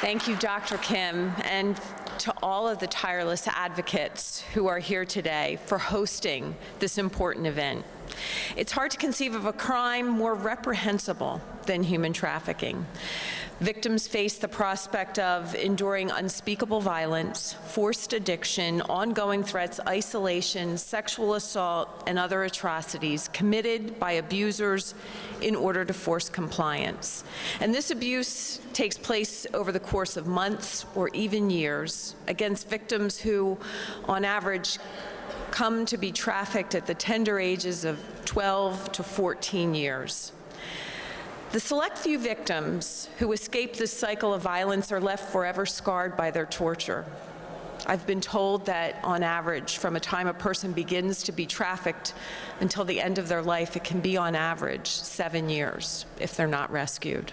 Thank you, Dr. Kim, and to all of the tireless advocates who are here today for hosting this important event. It's hard to conceive of a crime more reprehensible than human trafficking. Victims face the prospect of enduring unspeakable violence, forced addiction, ongoing threats, isolation, sexual assault, and other atrocities committed by abusers in order to force compliance. And this abuse takes place over the course of months or even years against victims who, on average, come to be trafficked at the tender ages of 12 to 14 years. The select few victims who escape this cycle of violence are left forever scarred by their torture. I've been told that, on average, from a time a person begins to be trafficked until the end of their life, it can be, on average, 7 years if they're not rescued.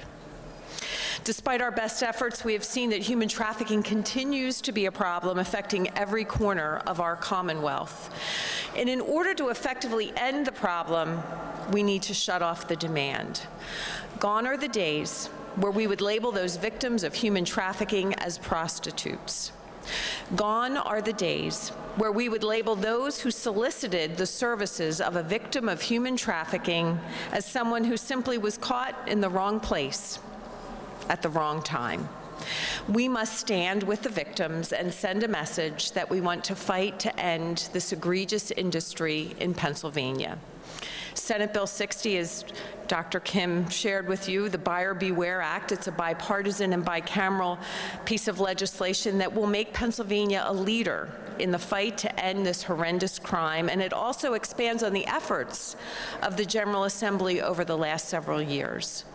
Despite our best efforts, we have seen that human trafficking continues to be a problem affecting every corner of our Commonwealth. And in order to effectively end the problem, we need to shut off the demand. Gone are the days where we would label those victims of human trafficking as prostitutes. Gone are the days where we would label those who solicited the services of a victim of human trafficking as someone who simply was caught in the wrong place at the wrong time. We must stand with the victims and send a message that we want to fight to end this egregious industry in Pennsylvania. Senate Bill 60, as Dr. Kim shared with you, the Buyer Beware Act. It's a bipartisan and bicameral piece of legislation that will make Pennsylvania a leader in the fight to end this horrendous crime, and it also expands on the efforts of the General Assembly over the last several years.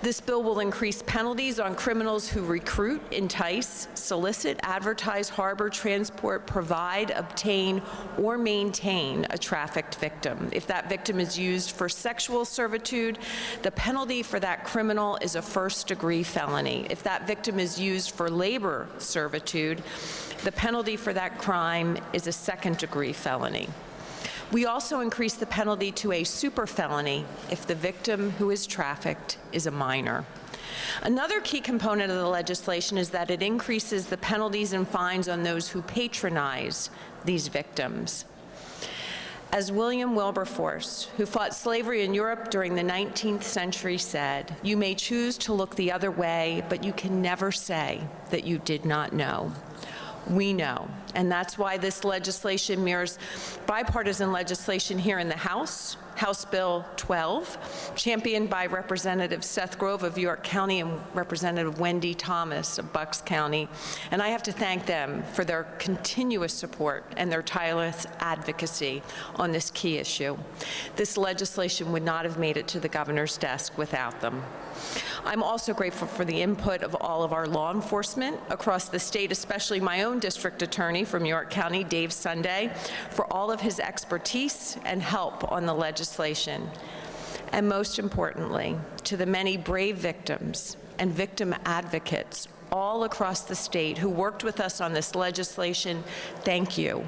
This bill will increase penalties on criminals who recruit, entice, solicit, advertise, harbor, transport, provide, obtain, or maintain a trafficked victim. If that victim is used for sexual servitude, the penalty for that criminal is a first-degree felony. If that victim is used for labor servitude, the penalty for that crime is a second-degree felony. We also increase the penalty to a super felony if the victim who is trafficked is a minor. Another key component of the legislation is that it increases the penalties and fines on those who patronize these victims. As William Wilberforce, who fought slavery in Europe during the 19th century, said, "You may choose to look the other way, but you can never say that you did not know." We know, and that's why this legislation mirrors bipartisan legislation here in the House, House Bill 12, championed by Representative Seth Grove of York County and Representative Wendy Thomas of Bucks County. And I have to thank them for their continuous support and their tireless advocacy on this key issue. This legislation would not have made it to the governor's desk without them. I'm also grateful for the input of all of our law enforcement across the state, especially my own district attorney from York County, Dave Sunday, for all of his expertise and help on the legislation. And most importantly, to the many brave victims and victim advocates all across the state who worked with us on this legislation, thank you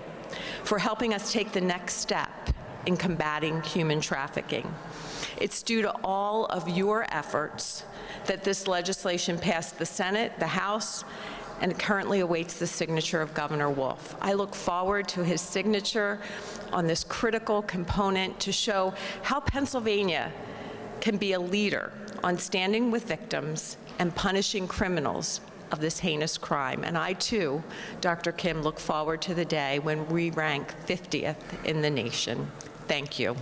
for helping us take the next step in combating human trafficking. It's due to all of your efforts that this legislation passed the Senate, the House, and it currently awaits the signature of Governor Wolf. I look forward to his signature on this critical component to show how Pennsylvania can be a leader on standing with victims and punishing criminals of this heinous crime. And I, too, Dr. Kim, look forward to the day when we rank 50th in the nation. Thank you.